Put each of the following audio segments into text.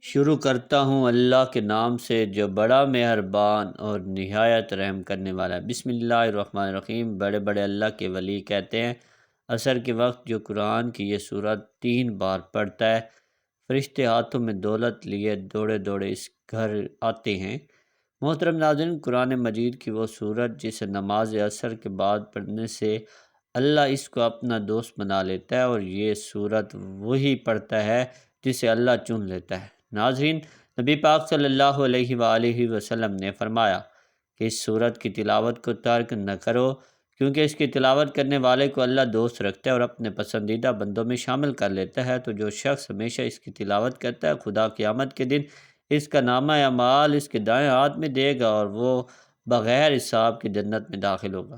شروع کرتا ہوں اللہ کے نام سے جو بڑا مہربان اور نہایت رحم کرنے والا ہے۔ بسم اللہ الرحمن الرحیم۔ بڑے بڑے اللہ کے ولی کہتے ہیں عصر کے وقت جو قرآن کی یہ سورت 3 بار پڑھتا ہے، فرشتے ہاتھوں میں دولت لیے دوڑے دوڑے اس گھر آتے ہیں۔ محترم ناظرین، قرآن مجید کی وہ سورت جسے نماز عصر کے بعد پڑھنے سے اللہ اس کو اپنا دوست بنا لیتا ہے، اور یہ سورت وہی پڑھتا ہے جسے اللہ چن لیتا ہے۔ ناظرین، نبی پاک صلی اللہ علیہ وآلہ وسلم نے فرمایا کہ اس سورت کی تلاوت کو ترک نہ کرو، کیونکہ اس کی تلاوت کرنے والے کو اللہ دوست رکھتا ہے اور اپنے پسندیدہ بندوں میں شامل کر لیتا ہے۔ تو جو شخص ہمیشہ اس کی تلاوت کرتا ہے، خدا قیامت کے دن اس کا نامہ اعمال اس کے دائیں ہاتھ میں دے گا اور وہ بغیر حساب کی جنت میں داخل ہوگا،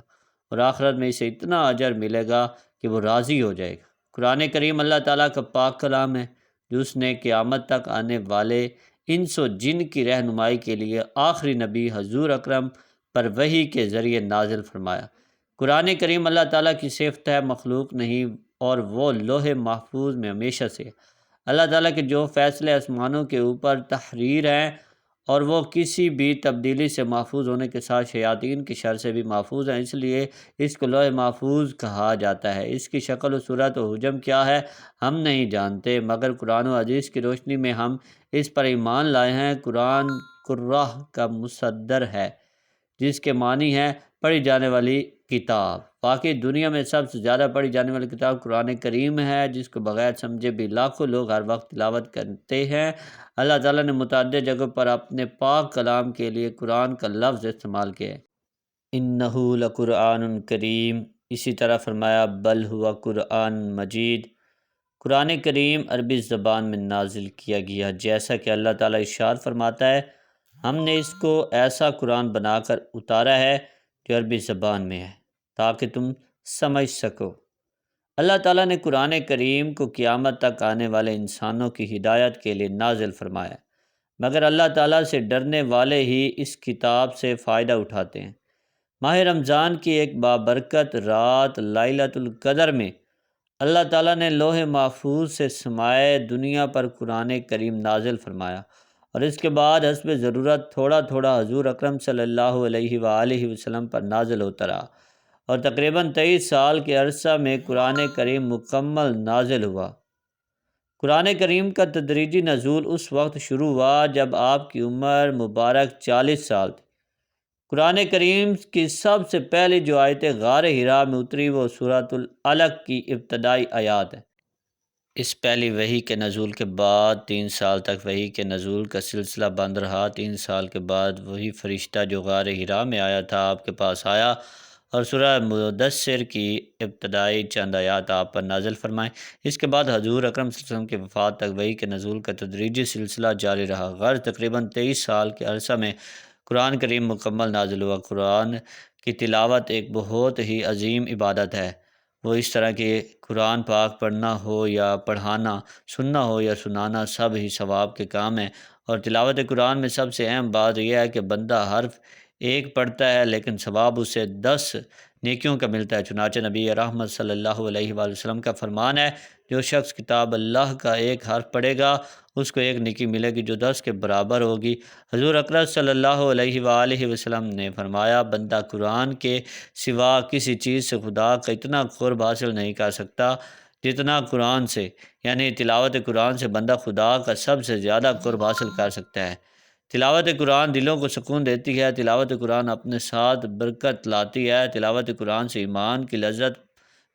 اور آخرت میں اسے اتنا اجر ملے گا کہ وہ راضی ہو جائے گا۔ قرآن کریم اللہ تعالیٰ کا پاک کلام ہے، جو اس نے قیامت تک آنے والے انس و جن کی رہنمائی کے لیے آخری نبی حضور اکرم پر وحی کے ذریعے نازل فرمایا۔ قرآن کریم اللہ تعالیٰ کی صفت ہے، مخلوق نہیں، اور وہ لوح محفوظ میں ہمیشہ سے اللہ تعالیٰ کے جو فیصلے آسمانوں کے اوپر تحریر ہیں، اور وہ کسی بھی تبدیلی سے محفوظ ہونے کے ساتھ شیاطین کی شر سے بھی محفوظ ہیں، اس لیے اس کو لوح محفوظ کہا جاتا ہے۔ اس کی شکل و صورت و حجم کیا ہے ہم نہیں جانتے، مگر قرآن و حدیث کی روشنی میں ہم اس پر ایمان لائے ہیں۔ قرآن قرآن کا مصدر ہے، جس کے معنی ہے پڑھی جانے والی کتاب۔ واقعی دنیا میں سب سے زیادہ پڑھی جانے والی کتاب قرآن کریم ہے، جس کو بغیر سمجھے بھی لاکھوں لوگ ہر وقت تلاوت کرتے ہیں۔ اللہ تعالیٰ نے متعدد جگہوں پر اپنے پاک کلام کے لیے قرآن کا لفظ استعمال کیا ہے، انہ لقرآن کریم۔ اسی طرح فرمایا بل ہوا قرآن مجید۔ قرآن کریم عربی زبان میں نازل کیا گیا، جیسا کہ اللہ تعالیٰ ارشاد فرماتا ہے، ہم نے اس کو ایسا قرآن بنا کر اتارا ہے جو عربی زبان میں ہے تاکہ تم سمجھ سکو۔ اللہ تعالیٰ نے قرآن کریم کو قیامت تک آنے والے انسانوں کی ہدایت کے لیے نازل فرمایا، مگر اللہ تعالیٰ سے ڈرنے والے ہی اس کتاب سے فائدہ اٹھاتے ہیں۔ ماہ رمضان کی ایک بابرکت رات لیلۃ القدر میں اللہ تعالیٰ نے لوح محفوظ سے سمائے دنیا پر قرآن کریم نازل فرمایا، اور اس کے بعد حسب ضرورت تھوڑا تھوڑا حضور اکرم صلی اللہ علیہ وآلہ وسلم پر نازل ہوتا رہا، اور تقریباً 23 سال کے عرصہ میں قرآن کریم مکمل نازل ہوا۔ قرآن کریم کا تدریجی نزول اس وقت شروع ہوا جب آپ کی عمر مبارک 40 سال تھی۔ قرآن کریم کی سب سے پہلی جو آیتیں غار حرا میں اتری وہ سورۃ العلق کی ابتدائی آیات ہیں۔ اس پہلی وحی کے نزول کے بعد 3 سال تک وحی کے نزول کا سلسلہ بند رہا۔ 3 سال کے بعد وہی فرشتہ جو غار حرا میں آیا تھا آپ کے پاس آیا، اور سورہ مدثر کی ابتدائی چند آیات آپ پر نازل فرمائیں۔ اس کے بعد حضور اکرم صلی اللہ علیہ وسلم کی وفات تک وحی کے نزول کا تدریجی سلسلہ جاری رہا۔ غرض تقریباً 23 سال کے عرصہ میں قرآن کریم مکمل نازل ہوا۔ قرآن کی تلاوت ایک بہت ہی عظیم عبادت ہے۔ وہ اس طرح کہ قرآن پاک پڑھنا ہو یا پڑھانا، سننا ہو یا سنانا، سب ہی ثواب کے کام ہیں، اور تلاوت قرآن میں سب سے اہم بات یہ ہے کہ بندہ حرف ایک پڑھتا ہے لیکن ثواب اسے 10 نیکیوں کا ملتا ہے۔ چنانچہ نبی رحمت صلی اللہ علیہ وآلہ وسلم کا فرمان ہے، جو شخص کتاب اللہ کا ایک حرف پڑھے گا اس کو ایک نیکی ملے گی جو 10 کے برابر ہوگی۔ حضور اکرم صلی اللہ علیہ وآلہ وسلم نے فرمایا، بندہ قرآن کے سوا کسی چیز سے خدا کا اتنا قرب حاصل نہیں کر سکتا جتنا قرآن سے، یعنی تلاوت قرآن سے بندہ خدا کا سب سے زیادہ قرب حاصل کر سکتا ہے۔ تلاوت قرآن دلوں کو سکون دیتی ہے، تلاوت قرآن اپنے ساتھ برکت لاتی ہے، تلاوت قرآن سے ایمان کی لذت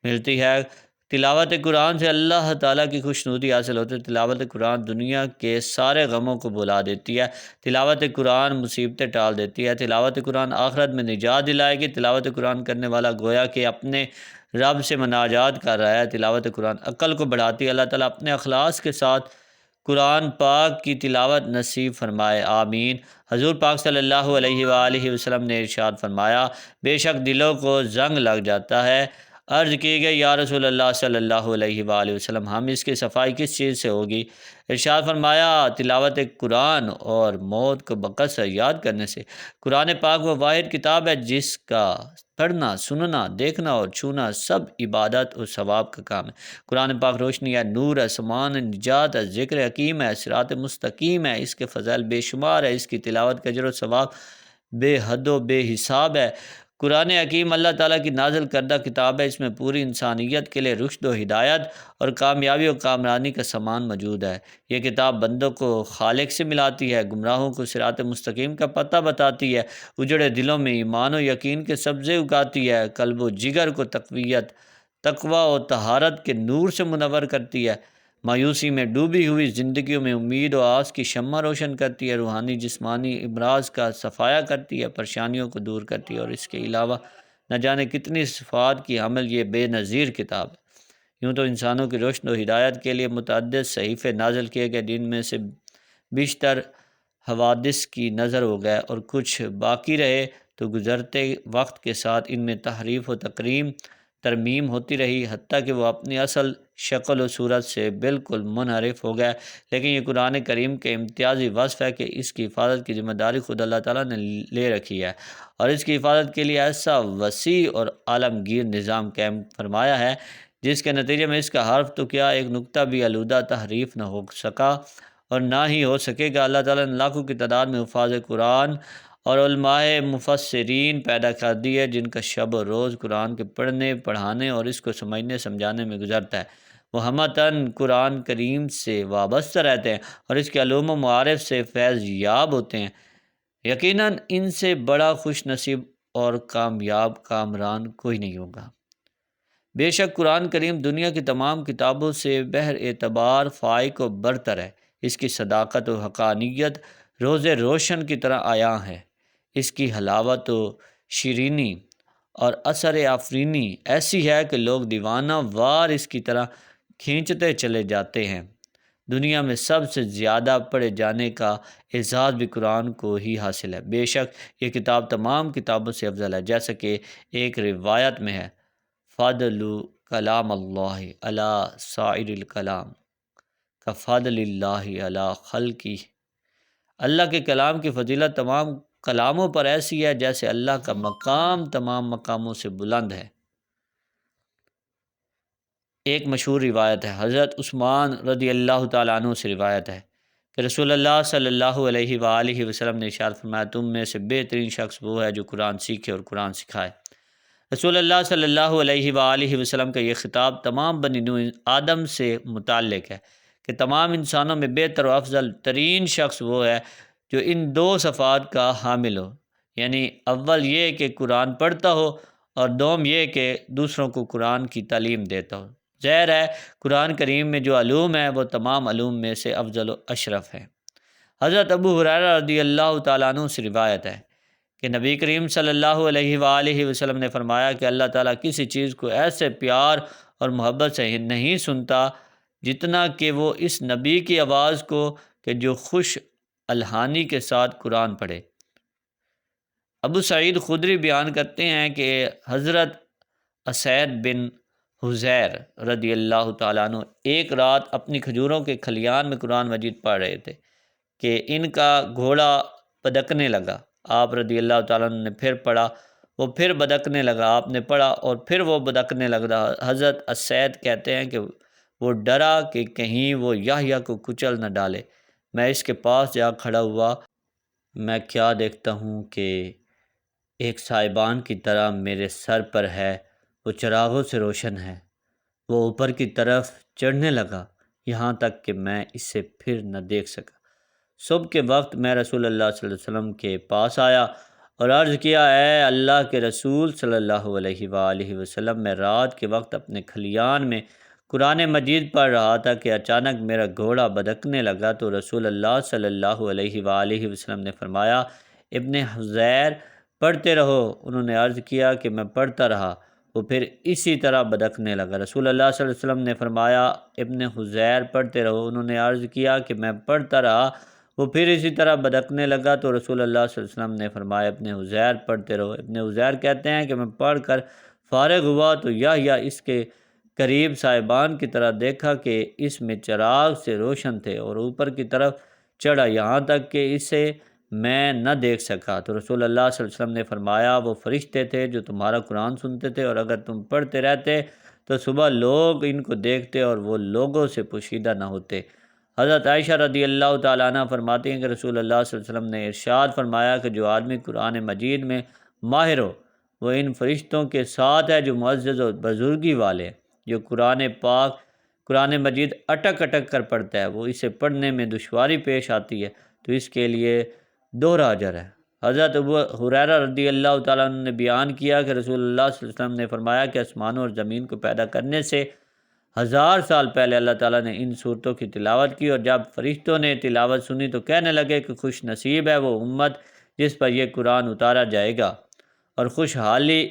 ملتی ہے، تلاوت قرآن سے اللہ تعالیٰ کی خوشنودی حاصل ہوتی ہے، تلاوت قرآن دنیا کے سارے غموں کو بھلا دیتی ہے، تلاوت قرآن مصیبتیں ٹال دیتی ہے، تلاوت قرآن آخرت میں نجات دلائے گی۔ تلاوت قرآن کرنے والا گویا کہ اپنے رب سے مناجات کر رہا ہے۔ تلاوت قرآن عقل کو بڑھاتی ہے۔ اللہ تعالیٰ اپنے اخلاص کے ساتھ قرآن پاک کی تلاوت نصیب فرمائے، آمین۔ حضور پاک صلی اللہ علیہ وآلہ وسلم نے ارشاد فرمایا، بے شک دلوں کو زنگ لگ جاتا ہے عرض کی گئی یا رسول اللہ صلی اللہ علیہ وآلہ وسلم، ہم اس کی صفائی کس چیز سے ہوگی؟ ارشاد فرمایا تلاوت قرآن اور موت کو بقصر یاد کرنے سے۔ قرآن پاک وہ واحد کتاب ہے جس کا پڑھنا، سننا، دیکھنا اور چھونا سب عبادت اور ثواب کا کام ہے۔ قرآن پاک روشنی ہے، نور ہے، سامان ہے، نجات ہے، ذکر حکیم ہے، صراط مستقیم ہے، اس کے فضائل بے شمار ہے، اس کی تلاوت کا اجر و ثواب بے حد و بے حساب ہے۔ قرآن حکیم اللہ تعالیٰ کی نازل کردہ کتاب ہے، اس میں پوری انسانیت کے لیے رشد و ہدایت اور کامیابی و کامرانی کا سامان موجود ہے۔ یہ کتاب بندوں کو خالق سے ملاتی ہے، گمراہوں کو صراط مستقیم کا پتہ بتاتی ہے، اجڑے دلوں میں ایمان و یقین کے سبزے اگاتی ہے، قلب و جگر کو تقویت، تقوی و طہارت کے نور سے منور کرتی ہے، مایوسی میں ڈوبی ہوئی زندگیوں میں امید و آس کی شمع روشن کرتی ہے، روحانی جسمانی امراض کا صفایا کرتی ہے، پریشانیوں کو دور کرتی ہے، اور اس کے علاوہ نہ جانے کتنی صفات کی حامل یہ بے نظیر کتاب ہے۔ یوں تو انسانوں کی روشن و ہدایت کے لیے متعدد صحیفے نازل کیے گئے، جن میں سے بیشتر حوادث کی نظر ہو گئے اور کچھ باقی رہے تو گزرتے وقت کے ساتھ ان میں تحریف و ترمیم ہوتی رہی، حتیٰ کہ وہ اپنی اصل شکل و صورت سے بالکل منحرف ہو گئے۔ لیکن یہ قرآن کریم کے امتیازی وصف ہے کہ اس کی حفاظت کی ذمہ داری خود اللہ تعالیٰ نے لے رکھی ہے، اور اس کی حفاظت کے لیے ایسا وسیع اور عالمگیر نظام قائم فرمایا ہے جس کے نتیجے میں اس کا حرف تو کیا ایک نقطہ بھی آلودہ تحریف نہ ہو سکا اور نہ ہی ہو سکے گا۔ اللہ تعالیٰ نے لاکھوں کی تعداد میں حفاظ قرآن اور علماء مفسرین پیدا کر دی ہے، جن کا شب و روز قرآن کے پڑھنے، پڑھانے اور اس کو سمجھنے سمجھانے میں گزرتا ہے۔ وہ ہمتاً قرآن کریم سے وابستہ رہتے ہیں اور اس کے علوم و معارف سے فیض یاب ہوتے ہیں۔ یقیناً ان سے بڑا خوش نصیب اور کامیاب کامران کوئی نہیں ہوگا۔ بے شک قرآن کریم دنیا کی تمام کتابوں سے بہر اعتبار فائق و برتر ہے۔ اس کی صداقت و حقانیت روز روشن کی طرح عیاں ہے۔ اس کی حلاوت و شیرینی اور اثر آفرینی ایسی ہے کہ لوگ دیوانہ وار اس کی طرح کھینچتے چلے جاتے ہیں۔ دنیا میں سب سے زیادہ پڑھے جانے کا اعزاز بھی قرآن کو ہی حاصل ہے۔ بے شک یہ کتاب تمام کتابوں سے افضل ہے، جیسا کہ ایک روایت میں ہے، فضل کلام اللہ علی سائر الکلام کفضل اللہ علی خلقہ۔ اللہ کے کلام کی فضیلت تمام کلاموں پر ایسی ہے جیسے اللہ کا مقام تمام مقاموں سے بلند ہے۔ ایک مشہور روایت ہے، حضرت عثمان رضی اللہ تعالیٰ عنہ سے روایت ہے کہ رسول اللہ صلی اللہ علیہ وآلہ وسلم نے ارشاد فرمایا، تم میں سے بہترین شخص وہ ہے جو قرآن سیکھے اور قرآن سکھائے۔ رسول اللہ صلی اللہ علیہ وآلہ وسلم کا یہ خطاب تمام بنی نوع آدم سے متعلق ہے کہ تمام انسانوں میں بہتر و افضل ترین شخص وہ ہے جو ان دو صفات کا حامل ہو، یعنی اول یہ کہ قرآن پڑھتا ہو اور دوم یہ کہ دوسروں کو قرآن کی تعلیم دیتا ہو۔ ظاہر ہے قرآن کریم میں جو علوم ہیں وہ تمام علوم میں سے افضل و اشرف ہیں۔ حضرت ابو ہریرہ رضی اللہ تعالیٰ عنہ سے روایت ہے کہ نبی کریم صلی اللہ علیہ وآلہ وسلم نے فرمایا کہ اللہ تعالیٰ کسی چیز کو ایسے پیار اور محبت سے نہیں سنتا جتنا کہ وہ اس نبی کی آواز کو کہ جو خوش الحانی کے ساتھ قرآن پڑھے۔ ابو سعید خدری بیان کرتے ہیں کہ حضرت اسید بن حضیر رضی اللہ تعالیٰ عنہ ایک رات اپنی کھجوروں کے کھلیان میں قرآن مجید پڑھ رہے تھے کہ ان کا گھوڑا بدکنے لگا۔ آپ رضی اللہ تعالیٰ عنہ نے پھر پڑھا، وہ پھر بدکنے لگا، آپ نے پڑھا اور پھر وہ بدکنے لگا۔ حضرت اسید کہتے ہیں کہ وہ ڈرا کہ کہیں وہ یحییٰ کو کچل نہ ڈالے۔ میں اس کے پاس جا کھڑا ہوا، میں کیا دیکھتا ہوں کہ ایک سائبان کی طرح میرے سر پر ہے، وہ چراغوں سے روشن ہے۔ وہ اوپر کی طرف چڑھنے لگا یہاں تک کہ میں اسے پھر نہ دیکھ سکا۔ صبح کے وقت میں رسول اللہ صلی اللہ علیہ وسلم کے پاس آیا اور عرض کیا، اے اللہ کے رسول صلی اللہ علیہ وآلہ وسلم، میں رات کے وقت اپنے کھلیان میں قرآن مجید پڑھ رہا تھا کہ اچانک میرا گھوڑا بدکنے لگا، تو رسول اللہ صلی اللہ علیہ وآلہ وسلم نے فرمایا، ابن حضیر پڑھتے رہو۔ انہوں نے عرض کیا کہ میں پڑھتا رہا، وہ پھر اسی طرح بدکنے لگا۔ رسول اللہ صلی اللہ علیہ وسلم نے فرمایا، ابن حضیر پڑھتے رہو۔ انہوں نے عرض کیا کہ میں پڑھتا رہا، وہ پھر اسی طرح بدکنے لگا، تو رسول اللہ صلی اللہ علیہ وسلم نے فرمایا، ابن حضیر پڑھتے رہو۔ ابن حضیر کہتے ہیں کہ میں پڑھ کر فارغ ہوا تو یا اس کے قریب صاحبان کی طرح دیکھا کہ اس میں چراغ سے روشن تھے اور اوپر کی طرف چڑھا یہاں تک کہ اسے میں نہ دیکھ سکا۔ تو رسول اللہ صلی اللہ علیہ وسلم نے فرمایا وہ فرشتے تھے جو تمہارا قرآن سنتے تھے، اور اگر تم پڑھتے رہتے تو صبح لوگ ان کو دیکھتے اور وہ لوگوں سے پوشیدہ نہ ہوتے۔ حضرت عائشہ رضی اللہ تعالیٰ عنہ فرماتی ہیں کہ رسول اللہ صلی اللہ علیہ وسلم نے ارشاد فرمایا کہ جو آدمی قرآن مجید میں ماہر ہو وہ ان فرشتوں کے ساتھ ہے جو معزز و بزرگی والے ہیں۔ جو قرآن مجید اٹک اٹک کر پڑھتا ہے، وہ اسے پڑھنے میں دشواری پیش آتی ہے تو اس کے لیے دوہرا اجر ہے۔ حضرت ابو ہریرہ رضی اللہ تعالیٰ عنہ نے بیان کیا کہ رسول اللہ صلی اللہ علیہ وسلم نے فرمایا کہ آسمانوں اور زمین کو پیدا کرنے سے 1000 سال پہلے اللہ تعالیٰ نے ان صورتوں کی تلاوت کی، اور جب فرشتوں نے تلاوت سنی تو کہنے لگے کہ خوش نصیب ہے وہ امت جس پر یہ قرآن اتارا جائے گا، اور خوشحالی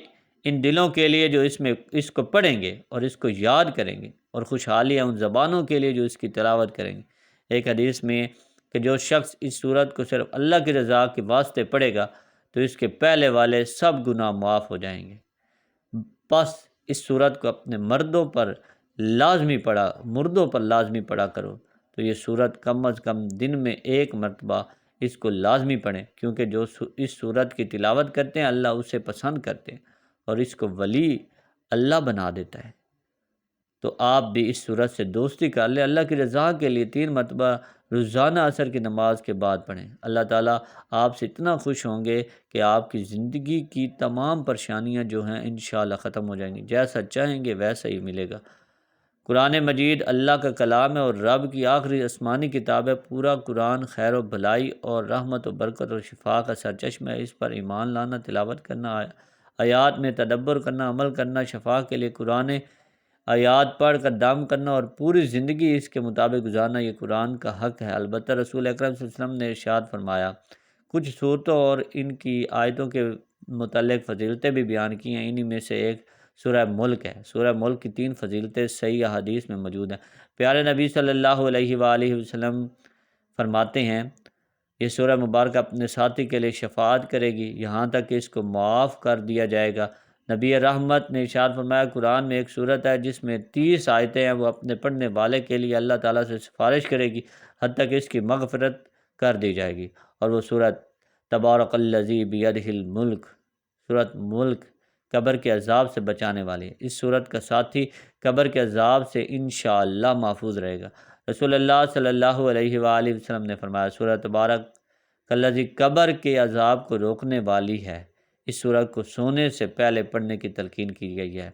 ان دلوں کے لیے جو اس کو پڑھیں گے اور اس کو یاد کریں گے، اور خوشحالی ہے ان زبانوں کے لیے جو اس کی تلاوت کریں گے۔ ایک حدیث میں کہ جو شخص اس صورت کو صرف اللہ کی رضا کے واسطے پڑھے گا تو اس کے پہلے والے سب گناہ معاف ہو جائیں گے۔ بس اس صورت کو اپنے مردوں پر لازمی پڑھا کرو، تو یہ صورت کم از کم دن میں 1 مرتبہ اس کو لازمی پڑھیں، کیونکہ جو اس صورت کی تلاوت کرتے ہیں اللہ اسے پسند کرتے ہیں اور اس کو ولی اللہ بنا دیتا ہے۔ تو آپ بھی اس صورت سے دوستی کر لیں، اللہ کی رضا کے لیے 3 مرتبہ روزانہ عصر کی نماز کے بعد پڑھیں۔ اللہ تعالیٰ آپ سے اتنا خوش ہوں گے کہ آپ کی زندگی کی تمام پریشانیاں جو ہیں انشاءاللہ ختم ہو جائیں گی، جیسا چاہیں گے ویسا ہی ملے گا۔ قرآن مجید اللہ کا کلام ہے اور رب کی آخری آسمانی کتاب ہے۔ پورا قرآن خیر و بھلائی اور رحمت و برکت اور شفا کا سرچشمہ ہے۔ اس پر ایمان لانا، تلاوت کرنا، آیات میں تدبر کرنا، عمل کرنا، شفا کے لیے قرآن آیات پڑھ کر دم کرنا اور پوری زندگی اس کے مطابق گزارنا یہ قرآن کا حق ہے۔ البتہ رسول اکرم صلی اللہ علیہ وسلم نے ارشاد فرمایا، کچھ صورتوں اور ان کی آیتوں کے متعلق فضیلتیں بھی بیان کی ہیں، انہی میں سے ایک سورہ ملک ہے۔ سورہ ملک کی 3 فضیلتیں صحیح احادیث میں موجود ہیں۔ پیارے نبی صلی اللہ علیہ وآلہ وسلم فرماتے ہیں یہ سورہ مبارکہ اپنے ساتھی کے لیے شفاعت کرے گی یہاں تک کہ اس کو معاف کر دیا جائے گا۔ نبی رحمت نے ارشاد فرمایا قرآن میں ایک صورت ہے جس میں 30 آیتیں ہیں، وہ اپنے پڑھنے والے کے لیے اللہ تعالیٰ سے سفارش کرے گی حتیٰ کہ اس کی مغفرت کر دی جائے گی، اور وہ صورت تبارک الذی بیدہ الملک، صورت ملک قبر کے عذاب سے بچانے والی ہے۔ اس صورت کا ساتھی قبر کے عذاب سے انشاءاللہ محفوظ رہے گا۔ رسول اللہ صلی اللہ علیہ وآلہ وسلم نے فرمایا صورت تبارک الذی قبر کے عذاب کو روکنے والی ہے۔ اس صورت کو سونے سے پہلے پڑھنے کی تلقین کی گئی ہے،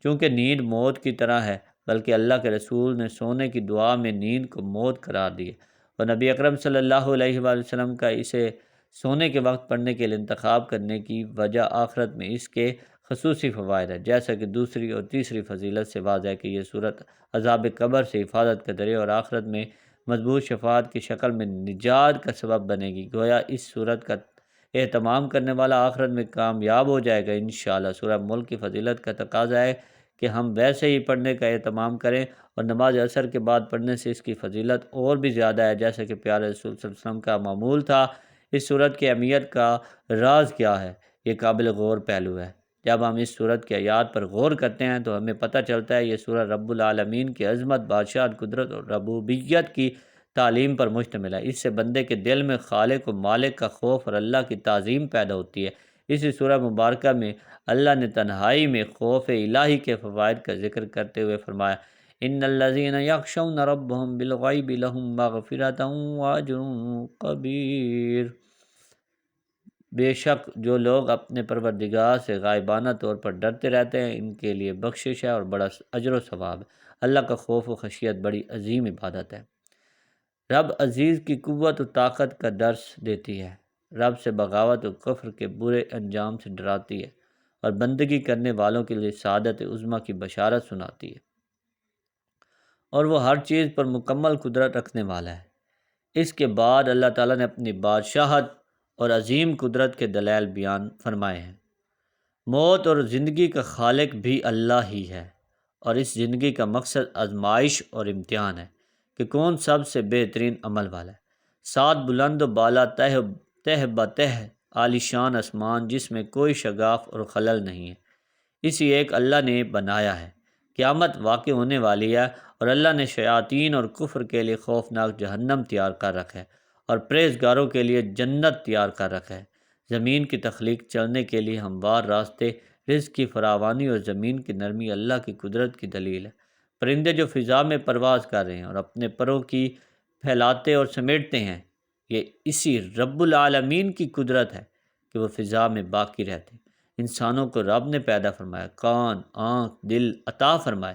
چونکہ نیند موت کی طرح ہے، بلکہ اللہ کے رسول نے سونے کی دعا میں نیند کو موت قرار دی ہے، اور نبی اکرم صلی اللہ علیہ وآلہ وسلم کا اسے سونے کے وقت پڑھنے کے لیے انتخاب کرنے کی وجہ آخرت میں اس کے خصوصی فوائد ہے، جیسا کہ دوسری اور تیسری فضیلت سے واضح ہے کہ یہ صورت عذاب قبر سے حفاظت کا ذریعہ اور آخرت میں مضبوط شفاعت کی شکل میں نجات کا سبب بنے گی۔ گویا اس صورت کا اہتمام کرنے والا آخرت میں کامیاب ہو جائے گا انشاءاللہ۔ سورہ ملک کی فضیلت کا تقاضا ہے کہ ہم ویسے ہی پڑھنے کا اہتمام کریں، اور نماز عصر کے بعد پڑھنے سے اس کی فضیلت اور بھی زیادہ ہے، جیسا کہ پیارے رسول صلی اللہ علیہ وسلم کا معمول تھا۔ اس صورت کی اہمیت کا راز کیا ہے؟ یہ قابل غور پہلو ہے۔ جب ہم اس صورت کی آیات پر غور کرتے ہیں تو ہمیں پتہ چلتا ہے یہ سورہ رب العالمین کی عظمت، بادشاہت، قدرت اور ربوبیت کی تعلیم پر مشتمل ہے۔ اس سے بندے کے دل میں خالق و مالک کا خوف اور اللہ کی تعظیم پیدا ہوتی ہے۔ اسی سورہ مبارکہ میں اللہ نے تنہائی میں خوف الہی کے فوائد کا ذکر کرتے ہوئے فرمایا ان الذین یخشون ربهم بالغیب لهم مغفرۃ واجر کبیر، بے شک جو لوگ اپنے پروردگار سے غائبانہ طور پر ڈرتے رہتے ہیں ان کے لیے بخشش ہے اور بڑا اجر و ثواب ہے۔ اللہ کا خوف و خشیت بڑی عظیم عبادت ہے۔ رب عزیز کی قوت و طاقت کا درس دیتی ہے، رب سے بغاوت و کفر کے برے انجام سے ڈراتی ہے، اور بندگی کرنے والوں کے لیے سعادت عظمیٰ کی بشارت سناتی ہے، اور وہ ہر چیز پر مکمل قدرت رکھنے والا ہے۔ اس کے بعد اللہ تعالیٰ نے اپنی بادشاہت اور عظیم قدرت کے دلائل بیان فرمائے ہیں۔ موت اور زندگی کا خالق بھی اللہ ہی ہے، اور اس زندگی کا مقصد آزمائش اور امتحان ہے کہ کون سب سے بہترین عمل والا ہے۔ 7 بلند و بالا تہ بتہ عالی شان آسمان جس میں کوئی شگاف اور خلل نہیں ہے، اسی ایک اللہ نے بنایا ہے۔ قیامت واقع ہونے والی ہے اور اللہ نے شیاطین اور کفر کے لیے خوفناک جہنم تیار کر رکھا ہے اور پرہیزگاروں کے لیے جنت تیار کر رکھا ہے۔ زمین کی تخلیق چلنے کے لیے ہموار راستے، رزق کی فراوانی اور زمین کی نرمی اللہ کی قدرت کی دلیل ہے۔ پرندے جو فضا میں پرواز کر رہے ہیں اور اپنے پروں کی پھیلاتے اور سمیٹتے ہیں، یہ اسی رب العالمین کی قدرت ہے کہ وہ فضا میں باقی رہتے ہیں۔ انسانوں کو رب نے پیدا فرمایا، کان، آنکھ، دل عطا فرمائے۔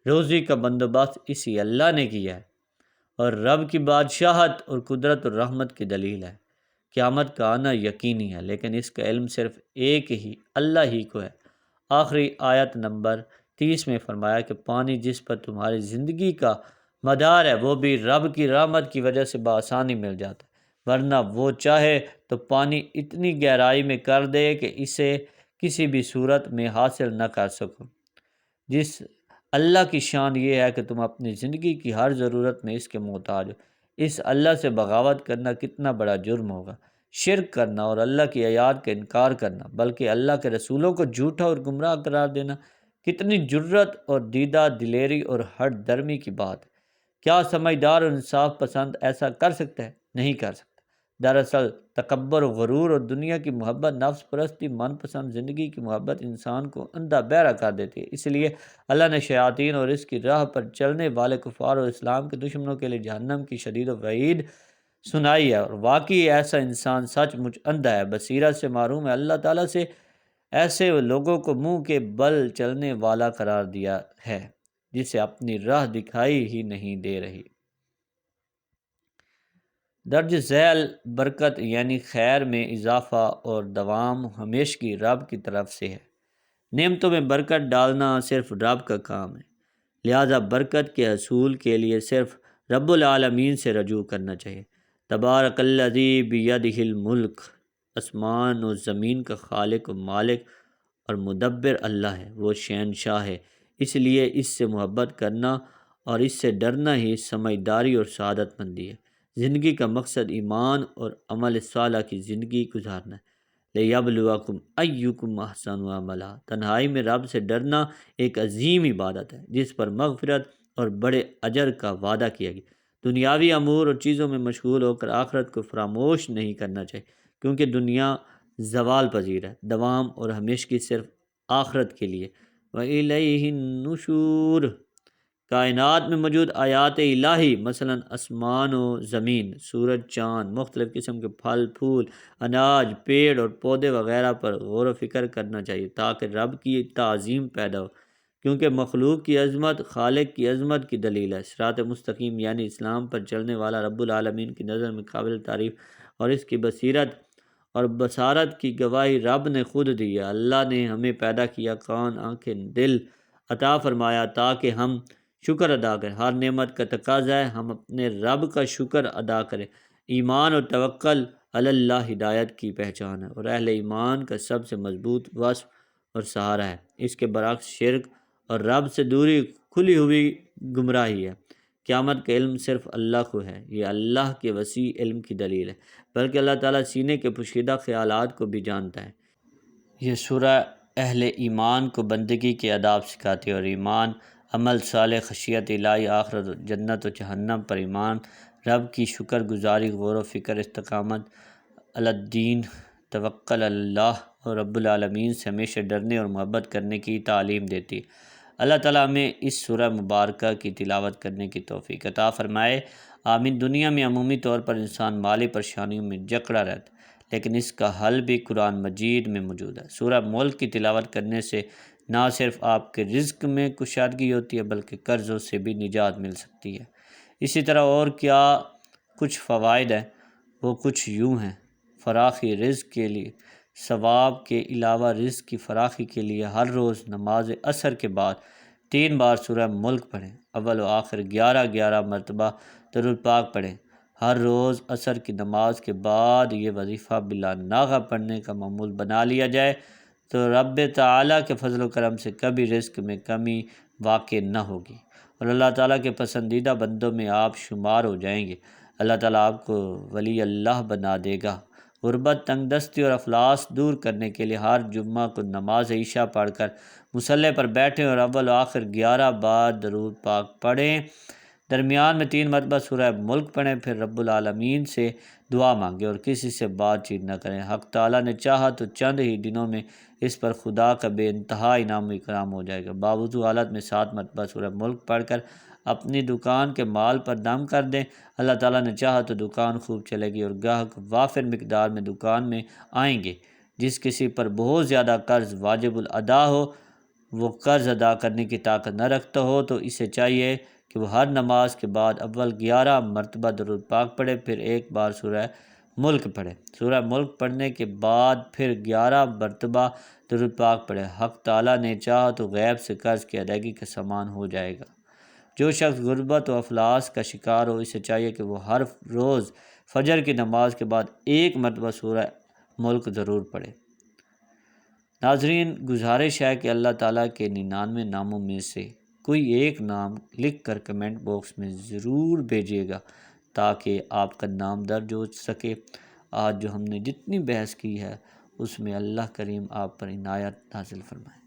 روزی کا بندوبست اسی اللہ نے کیا ہے اور رب کی بادشاہت اور قدرت اور رحمت کی دلیل ہے۔ قیامت کا آنا یقینی ہے، لیکن اس کا علم صرف ایک ہی اللہ ہی کو ہے۔ آخری آیت نمبر 30 میں فرمایا کہ پانی جس پر تمہاری زندگی کا مدار ہے وہ بھی رب کی رحمت کی وجہ سے بآسانی مل جاتا ہے، ورنہ وہ چاہے تو پانی اتنی گہرائی میں کر دے کہ اسے کسی بھی صورت میں حاصل نہ کر سکو۔ جس اللہ کی شان یہ ہے کہ تم اپنی زندگی کی ہر ضرورت میں اس کے محتاج ہو۔ اس اللہ سے بغاوت کرنا کتنا بڑا جرم ہوگا۔ شرک کرنا اور اللہ کی آیات کا انکار کرنا، بلکہ اللہ کے رسولوں کو جھوٹا اور گمراہ قرار دینا، کتنی جرت اور دیدہ دلیری اور ہٹ درمی کی بات ہے۔ کیا سمجھدار اور انصاف پسند ایسا کر سکتا ہے؟ نہیں کر سکتا۔ دراصل تکبر و غرور اور دنیا کی محبت، نفس پرستی، من پسند زندگی کی محبت انسان کو اندھا بہرا کر دیتی ہے۔ اس لیے اللہ نے شیاطین اور اس کی راہ پر چلنے والے کفار اور اسلام کے دشمنوں کے لیے جہنم کی شدید و وعید سنائی ہے، اور واقعی ایسا انسان سچ مچ اندھا ہے، بصیرت سے محروم ہے۔ اللہ تعالیٰ سے ایسے لوگوں کو منہ کے بل چلنے والا قرار دیا ہے جسے اپنی راہ دکھائی ہی نہیں دے رہی۔ درج ذیل برکت یعنی خیر میں اضافہ اور دوام ہمیشگی رب کی طرف سے ہے۔ نعمتوں میں برکت ڈالنا صرف رب کا کام ہے، لہذا برکت کے حصول کے لیے صرف رب العالمین سے رجوع کرنا چاہیے۔ تبارک الذی بیدہ الملک، آسمان و زمین کا خالق و مالک اور مدبر اللہ ہے، وہ شہنشاہ ہے، اس لیے اس سے محبت کرنا اور اس سے ڈرنا ہی سمجھداری اور سعادت مندی ہے۔ زندگی کا مقصد ایمان اور عمل صالح کی زندگی گزارنا ہے۔ لِیَبْلُوَکُمْ أَیُّکُمْ أَحْسَنُ عَمَلًا، تنہائی میں رب سے ڈرنا ایک عظیم عبادت ہے جس پر مغفرت اور بڑے اجر کا وعدہ کیا گیا۔ دنیاوی امور اور چیزوں میں مشغول ہو کر آخرت کو فراموش نہیں کرنا چاہیے، کیونکہ دنیا زوال پذیر ہے، دوام اور ہمیشگی صرف آخرت کے لیے۔ وَإِلَیْهِ النُّشُورُ، کائنات میں موجود آیات الہی مثلا آسمان و زمین، سورج، چاند، مختلف قسم کے پھل پھول، اناج، پیڑ اور پودے وغیرہ پر غور و فکر کرنا چاہیے تاکہ رب کی تعظیم پیدا ہو، کیونکہ مخلوق کی عظمت خالق کی عظمت کی دلیل ہے۔ صراط مستقیم یعنی اسلام پر چلنے والا رب العالمین کی نظر میں قابل تعریف اور اس کی بصیرت اور بصارت کی گواہی رب نے خود دی ہے۔ اللہ نے ہمیں پیدا کیا، کان، آنکھیں، دل عطا فرمایا تاکہ ہم شکر ادا کریں۔ ہر نعمت کا تقاضا ہے ہم اپنے رب کا شکر ادا کریں۔ ایمان اور توکل علی اللہ ہدایت کی پہچان ہے اور اہل ایمان کا سب سے مضبوط وصف اور سہارا ہے۔ اس کے برعکس شرک اور رب سے دوری کھلی ہوئی گمراہی ہے۔ قیامت کا علم صرف اللہ کو ہے، یہ اللہ کے وسیع علم کی دلیل ہے، بلکہ اللہ تعالیٰ سینے کے پوشیدہ خیالات کو بھی جانتا ہے۔ یہ سورہ اہل ایمان کو بندگی کے آداب سکھاتی ہے اور ایمان، عمل صالح، خشیت الہی، آخرت، جنت و جہنم پر ایمان، رب کی شکر گزاری، غور و فکر، استقامت علی الدین، توکل علی اللہ اور رب العالمین سے ہمیشہ ڈرنے اور محبت کرنے کی تعلیم دیتی ہے۔ اللہ تعالیٰ ہمیں اس سورہ مبارکہ کی تلاوت کرنے کی توفیق عطا فرمائے، آمین۔ دنیا میں عمومی طور پر انسان مالی پریشانیوں میں جکڑا رہتا ہے، لیکن اس کا حل بھی قرآن مجید میں موجود ہے۔ سورہ ملک کی تلاوت کرنے سے نہ صرف آپ کے رزق میں کشادگی ہوتی ہے بلکہ قرضوں سے بھی نجات مل سکتی ہے۔ اسی طرح اور کیا کچھ فوائد ہیں، وہ کچھ یوں ہیں۔ فراخی رزق کے لیے، ثواب کے علاوہ رزق کی فراخی کے لیے ہر روز نماز عصر کے بعد 3 بار سورہ ملک پڑھیں، اول و آخر 11 مرتبہ درود پاک پڑھیں۔ ہر روز عصر کی نماز کے بعد یہ وظیفہ بلا ناغہ پڑھنے کا معمول بنا لیا جائے تو رب تعالیٰ کے فضل و کرم سے کبھی رزق میں کمی واقع نہ ہوگی اور اللہ تعالیٰ کے پسندیدہ بندوں میں آپ شمار ہو جائیں گے۔ اللہ تعالیٰ آپ کو ولی اللہ بنا دے گا۔ غربت، تنگ دستی اور افلاس دور کرنے کے لیے ہر جمعہ کو نماز عشاء پڑھ کر مصلی پر بیٹھیں اور اول و آخر 11 بار درود پاک پڑھیں۔ درمیان میں 3 مرتبہ سورہ ملک پڑھیں، پھر رب العالمین سے دعا مانگیں اور کسی سے بات چیت نہ کریں۔ حق تعالیٰ نے چاہا تو چند ہی دنوں میں اس پر خدا کا بے انتہا انعام و اکرام ہو جائے گا۔ باوضو حالت میں 7 مرتبہ سورہ ملک پڑھ کر اپنی دکان کے مال پر دم کر دیں۔ اللہ تعالیٰ نے چاہا تو دکان خوب چلے گی اور گاہک وافر مقدار میں دکان میں آئیں گے۔ جس کسی پر بہت زیادہ قرض واجب الادا ہو، وہ قرض ادا کرنے کی طاقت نہ رکھتا ہو، تو اسے چاہیے کہ وہ ہر نماز کے بعد اول 11 مرتبہ درود پاک پڑھے، پھر ایک بار سورہ ملک پڑھے۔ سورہ ملک پڑھنے کے بعد پھر 11 مرتبہ درود پاک پڑھے۔ حق تعالیٰ نے چاہا تو غیب سے قرض کی ادائیگی کا سامان ہو جائے گا۔ جو شخص غربت و افلاس کا شکار ہو، اسے چاہیے کہ وہ ہر روز فجر کی نماز کے بعد 1 مرتبہ سورہ ملک ضرور پڑھے۔ ناظرین، گزارش ہے کہ اللہ تعالیٰ کے 99 ناموں میں سے کوئی ایک نام لکھ کر کمنٹ باکس میں ضرور بھیجیے گا تاکہ آپ کا نام درج ہو سکے۔ آج جو ہم نے جتنی بحث کی ہے اس میں اللہ کریم آپ پر عنایت نازل فرمائے۔